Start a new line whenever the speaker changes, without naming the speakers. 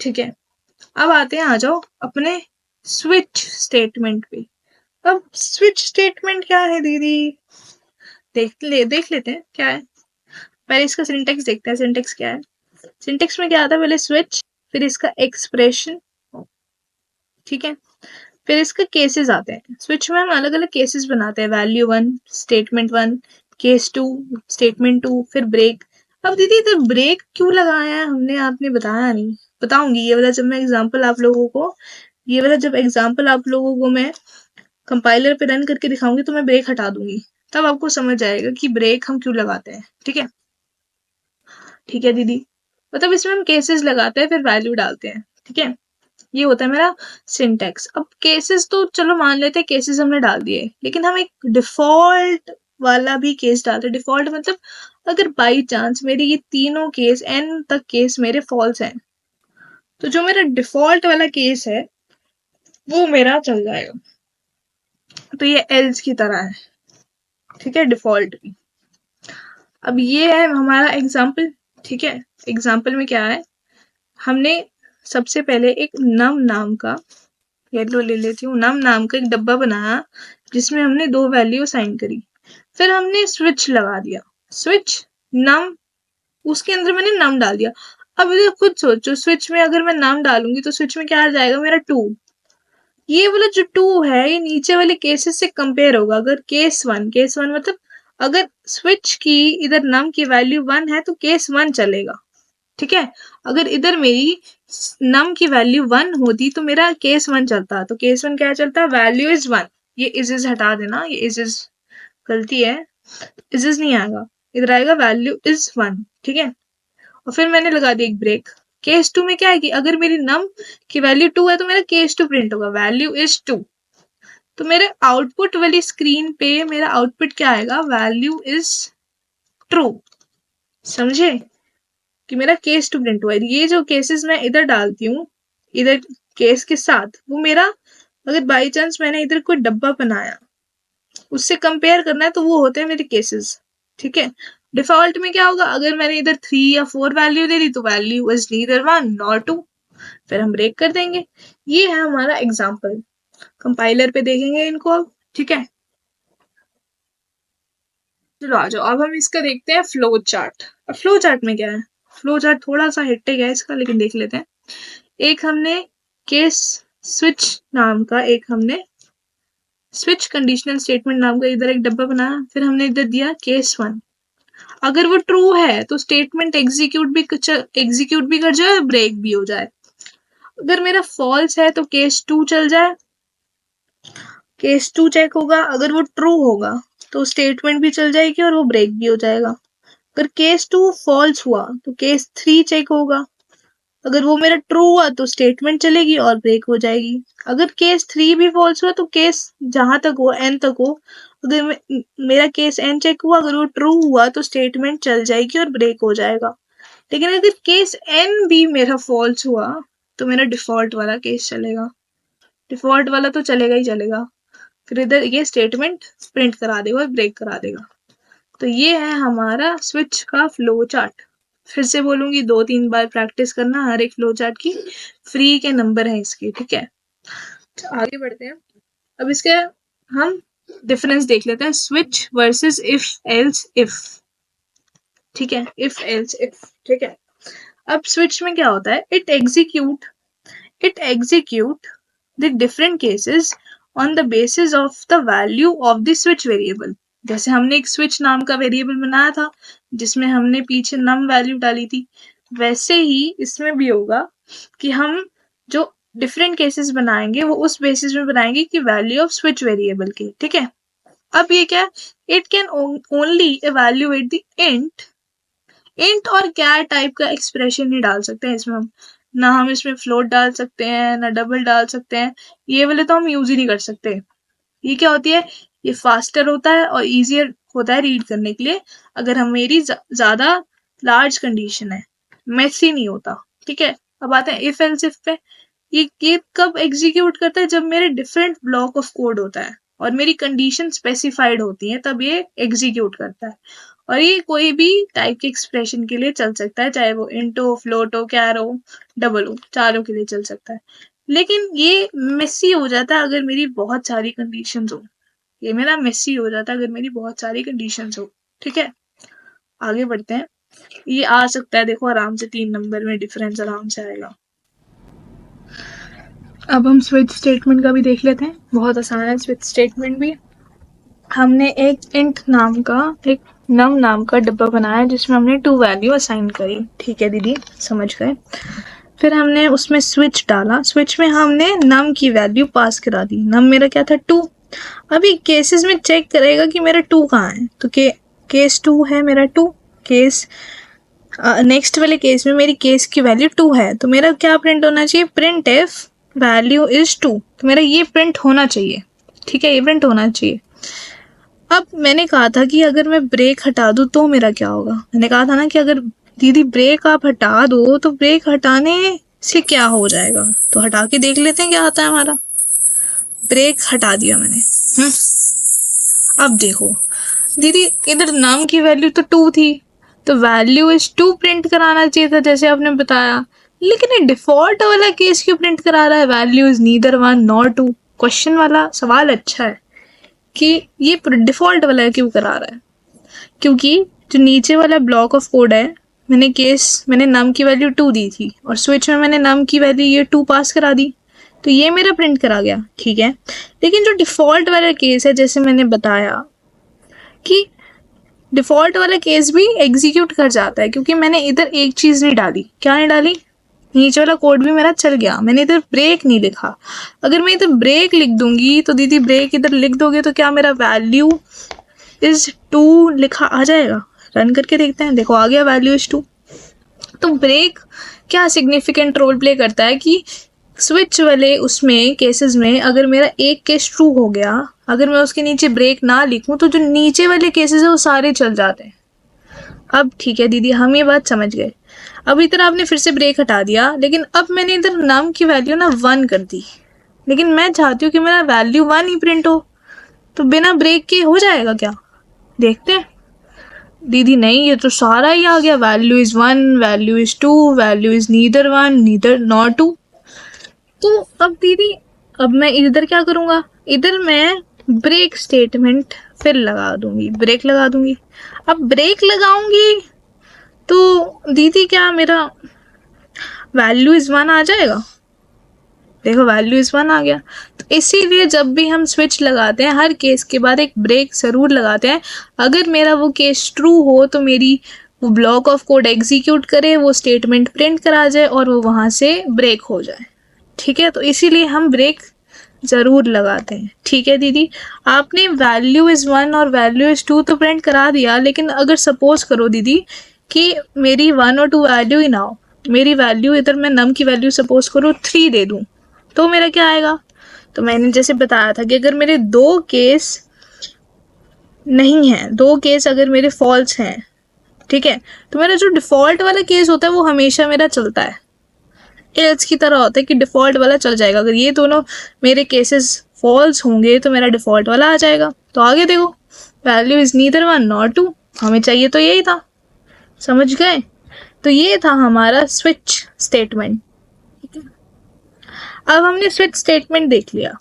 ठीक है, अब आते हैं, आ जाओ अपने स्विच स्टेटमेंट पे। अब स्विच स्टेटमेंट क्या है दीदी? देख लेते हैं क्या है। पहले इसका सिंटेक्स देखते हैं, सिंटेक्स क्या है। सिंटेक्स में क्या आता है, पहले स्विच, फिर इसका एक्सप्रेशन, ठीक है, फिर इसके केसेस आते हैं। स्विच में हम अलग अलग केसेस बनाते हैं, वैल्यू 1, स्टेटमेंट 1, केस 2, स्टेटमेंट 2, फिर ब्रेक। अब दीदी इधर ब्रेक क्यों लगाया है हमने, आपने बताया नहीं। बताऊंगी ये वाला जब मैं एग्जांपल आप लोगों को, ये वाला जब एग्जांपल आप लोगों को मैं कंपाइलर पे रन करके दिखाऊंगी तो मैं ब्रेक हटा दूंगी, तब आपको समझ आएगा कि ब्रेक हम क्यों लगाते हैं। ठीक है, ठीक है दीदी। मतलब इसमें हम केसेस लगाते हैं, फिर वैल्यू डालते हैं। ठीक है, ये होता है मेरा सिंटेक्स। अब केसेस तो चलो मान लेते हैं, केसेस हमने डाल दिए, लेकिन हम एक डिफॉल्ट वाला भी केस डालते हैं। डिफॉल्ट मतलब अगर बाई चांस मेरे ये तीनों केस, n तक केस मेरे फॉल्स हैं, तो जो मेरा डिफॉल्ट वाला केस है वो मेरा चल जाएगा। तो ये एल्स की तरह है, ठीक है, डिफॉल्ट की। अब ये है हमारा एग्जाम्पल। ठीक है, एग्जाम्पल में क्या है, हमने सबसे पहले एक नम नाम का, येलो ले लेती हूँ, नम नाम का एक डब्बा बनाया जिसमें हमने 2 वैल्यू असाइन करी। फिर हमने स्विच लगा दिया, स्विच नम, उसके अंदर मैंने नम डाल दिया। अब ये खुद सोचो, स्विच में अगर मैं नम डालूंगी तो स्विच में क्या आ जाएगा मेरा 2। ये वाला जो 2 है ये नीचे वाले केसेस से कंपेयर होगा। अगर केस 1 मतलब अगर स्विच की इधर नम की वैल्यू 1 है तो केस 1 चलेगा। ठीक है, अगर इधर मेरी नम की वैल्यू 1 होती तो मेरा केस 1 चलता। तो केस 1 क्या चलता, वैल्यू इज 1। ये इज हटा देना, ये इज गलती है, इज नहीं आएगा, इधर आएगा वैल्यू इज 1। ठीक है, और फिर मैंने लगा दिया एक ब्रेक। केस 2 में क्या है कि अगर मेरी नम की वैल्यू 2 है तो मेरा केस 2 प्रिंट होगा, वैल्यू इज 2। तो मेरे आउटपुट वाली स्क्रीन पे मेरा आउटपुट क्या आएगा, वैल्यू इज ट्रू। समझे कि मेरा केस 2 प्रिंट हुआ है। ये जो केसेस मैं इधर डालती हूँ, इधर केस के साथ, वो मेरा अगर बाई चांस मैंने इधर कोई डब्बा बनाया उससे कंपेयर करना है तो वो होते हैं मेरे केसेस। ठीक है, डिफॉल्ट में क्या होगा, अगर मैंने इधर 3 या 4 वैल्यू दे दी तो वैल्यू इज नीदर 1 नॉर 2, फिर हम ब्रेक कर देंगे। ये है हमारा एग्जाम्पल, कंपाइलर पे देखेंगे इनको अब। ठीक है, चलो आ जाओ, अब हम इसका देखते हैं फ्लो चार्ट। अब फ्लो चार्ट में क्या है, फ्लो चार्ट थोड़ा सा हेक्टिक है इसका, लेकिन देख लेते हैं। एक हमने केस स्विच नाम का, एक हमने स्विच कंडीशनल स्टेटमेंट नाम का इधर एक डब्बा बनाया, फिर हमने इधर दिया केस 1। अगर वो ट्रू है तो स्टेटमेंट एग्जीक्यूट भी कर जाए, ब्रेक भी हो जाए। अगर मेरा फॉल्स है तो केस 2 चल जाए, केस 2 चेक होगा। अगर वो ट्रू होगा तो स्टेटमेंट भी चल जाएगी और वो ब्रेक भी हो जाएगा। अगर केस 2 फॉल्स हुआ तो केस 3 चेक होगा। अगर वो मेरा ट्रू हुआ तो स्टेटमेंट चलेगी और ब्रेक हो जाएगी। अगर केस 3 भी फॉल्स हुआ तो केस जहां तक हो, एन तक हो, अगर मेरा केस एन चेक हुआ, अगर वो ट्रू हुआ तो स्टेटमेंट चल जाएगी और ब्रेक हो जाएगा। लेकिन अगर केस एन भी मेरा फॉल्स हुआ तो मेरा डिफॉल्ट वाला केस चलेगा, डिफॉल्ट वाला तो चलेगा ही चलेगा। फिर इधर ये स्टेटमेंट प्रिंट करा देगा और ब्रेक करा देगा। तो ये है हमारा स्विच का फ्लो चार्ट। फिर से बोलूंगी, 2-3 बार प्रैक्टिस करना हर एक फ्लो चार्ट की, फ्री के नंबर है इसके। ठीक है, तो आगे बढ़ते हैं। अब इसके हम डिफरेंस देख लेते हैं, switch versus if else if. ठीक है, इफ एल्स इफ। ठीक है, अब स्विच में क्या होता है, it execute the different cases on the basis of the value of the switch variable. जैसे हमने एक स्विच नाम का वेरिएबल बनाया था जिसमें हमने पीछे नम वैल्यू डाली थी, वैसे ही इसमें भी होगा कि हम जो डिफरेंट केसेस बनाएंगे वो उस बेसिस में बनाएंगे कि वैल्यू ऑफ स्विच वेरिएबल की। ठीक है, अब ये क्या, it can only evaluate the int और कैर टाइप का एक्सप्रेशन नहीं डाल सकते हैं इसमें हम, ना हम इसमें फ्लोट डाल सकते हैं, ना डबल डाल सकते हैं। ये वाले तो हम यूज ही नहीं कर सकते। ये क्या होती है, ये फास्टर होता है और इजियर होता है रीड करने के लिए। अगर हम मेरी ज्यादा लार्ज कंडीशन है, मेसी नहीं होता। ठीक है, अब आते हैं इफ एल्स इफ पे। ये कब एग्जीक्यूट करता है, जब मेरे डिफरेंट ब्लॉक ऑफ कोड होता है और मेरी कंडीशन स्पेसिफाइड होती है, तब ये एग्जीक्यूट करता है। और ये कोई भी टाइप के एक्सप्रेशन के लिए चल सकता है, चाहे वो इंट हो, फ्लोट हो, कैर हो, डबल हो, चारों के लिए चल सकता है। लेकिन ये मेसी हो जाता है अगर मेरी बहुत सारी कंडीशंस हो। ये मेरा मेसी हो जाता है अगर मेरी बहुत सारी कंडीशंस हो। ठीक है, आगे बढ़ते हैं। ये आ सकता है, देखो आराम से 3 नंबर में डिफरेंस आराम से आएगा। अब हम स्विच स्टेटमेंट का भी देख लेते हैं, बहुत आसान है स्विच स्टेटमेंट भी। हमने एक इंट नाम का, एक नम नाम का डिब्बा बनाया जिसमें हमने 2 वैल्यू असाइन करी। ठीक है दीदी, समझ गए। फिर हमने उसमें स्विच डाला, स्विच में हमने नम की वैल्यू पास करा दी। नम मेरा क्या था, 2। अभी केसेस में चेक करेगा कि मेरा 2 कहाँ है, तो केस 2 है मेरा 2। केस नेक्स्ट वाले केस में मेरी केस की वैल्यू 2 है, तो मेरा क्या प्रिंट होना चाहिए, प्रिंट इफ वैल्यू इज 2। तो मेरा ये प्रिंट होना चाहिए। ठीक है, ये प्रिंट होना चाहिए। अब मैंने कहा था कि अगर मैं ब्रेक हटा दूँ तो मेरा क्या होगा। मैंने कहा था ना कि अगर दीदी ब्रेक आप हटा दो तो ब्रेक हटाने से क्या हो जाएगा। तो हटा के देख लेते हैं क्या आता है हमारा। ब्रेक हटा दिया मैंने। अब देखो दीदी, इधर नाम की वैल्यू तो 2 थी, तो वैल्यू इज 2 प्रिंट कराना चाहिए था जैसे आपने बताया। लेकिन ये डिफॉल्ट वाला केस क्यों प्रिंट करा रहा है, value is neither 1 nor 2। Question वाला सवाल अच्छा है कि ये डिफॉल्ट वाला क्यों करा रहा है। क्योंकि जो नीचे वाला ब्लॉक ऑफ कोड है, मैंने नम की वैल्यू 2 दी थी और स्विच में मैंने नम की वैल्यू ये 2 पास करा दी, तो ये मेरा प्रिंट करा गया। ठीक है, लेकिन जो डिफॉल्ट वाला केस है, जैसे मैंने बताया कि डिफॉल्ट वाला केस भी एग्जीक्यूट कर जाता है, क्योंकि मैंने इधर एक चीज़ नहीं डाली। क्या नहीं डाली, नीचे वाला कोड भी मेरा चल गया, मैंने इधर ब्रेक नहीं लिखा। अगर मैं इधर ब्रेक लिख दूंगी तो दीदी ब्रेक इधर लिख दोगे तो क्या मेरा वैल्यू इज 2 लिखा आ जाएगा। रन करके देखते हैं, देखो आ गया वैल्यू इज 2। तो ब्रेक क्या सिग्निफिकेंट रोल प्ले करता है कि स्विच वाले उसमें केसेस में अगर मेरा एक केस ट्रू हो गया, अगर मैं उसके नीचे ब्रेक ना लिखूं तो जो नीचे वाले केसेस है वो सारे चल जाते हैं। अब ठीक है दीदी, हम ये बात समझ गए। अब इधर आपने फिर से ब्रेक हटा दिया, लेकिन अब मैंने इधर नम की वैल्यू ना 1 कर दी, लेकिन मैं चाहती हूँ कि मेरा वैल्यू 1 ही प्रिंट हो, तो बिना ब्रेक के हो जाएगा क्या, देखते हैं। दीदी नहीं, ये तो सारा ही आ गया, value is 1, value is 2, value is neither 1 neither nor 2। तो अब दीदी, अब मैं इधर क्या करूँगा, इधर मैं ब्रेक स्टेटमेंट फिर लगा दूंगी, ब्रेक लगा दूंगी। अब ब्रेक लगाऊंगी तो दीदी क्या मेरा वैल्यू इज 1 आ जाएगा। देखो वैल्यू इज 1 आ गया। तो इसीलिए जब भी हम स्विच लगाते हैं, हर केस के बाद एक ब्रेक ज़रूर लगाते हैं। अगर मेरा वो केस ट्रू हो तो मेरी वो ब्लॉक ऑफ कोड एग्जीक्यूट करे, वो स्टेटमेंट प्रिंट करा जाए और वो वहाँ से ब्रेक हो जाए। ठीक है, तो इसीलिए हम ब्रेक ज़रूर लगाते हैं। ठीक है दीदी, आपने वैल्यू इज़ 1 और वैल्यू इज़ 2 तो प्रिंट करा दिया, लेकिन अगर सपोज करो दीदी कि मेरी 1 और 2 वैल्यू ही ना हो, मेरी वैल्यू इधर मैं नम की वैल्यू सपोज करो 3 दे दूँ, तो मेरा क्या आएगा। तो मैंने जैसे बताया था कि अगर मेरे 2 केस नहीं हैं, 2 केस अगर मेरे फॉल्स हैं, ठीक है, तो मेरा जो डिफ़ॉल्ट वाला केस होता है वो हमेशा मेरा चलता है। एल्स की तरह होता है कि डिफ़ॉल्ट वाला चल जाएगा। अगर ये दोनों मेरे केसेस फॉल्स होंगे तो मेरा डिफ़ॉल्ट वाला आ जाएगा। तो आगे देखो, वैल्यू इज़ नीदर 1 नॉर 2, हमें चाहिए तो यही था। समझ गए। तो ये था हमारा स्विच स्टेटमेंट। अब हमने स्विच स्टेटमेंट देख लिया।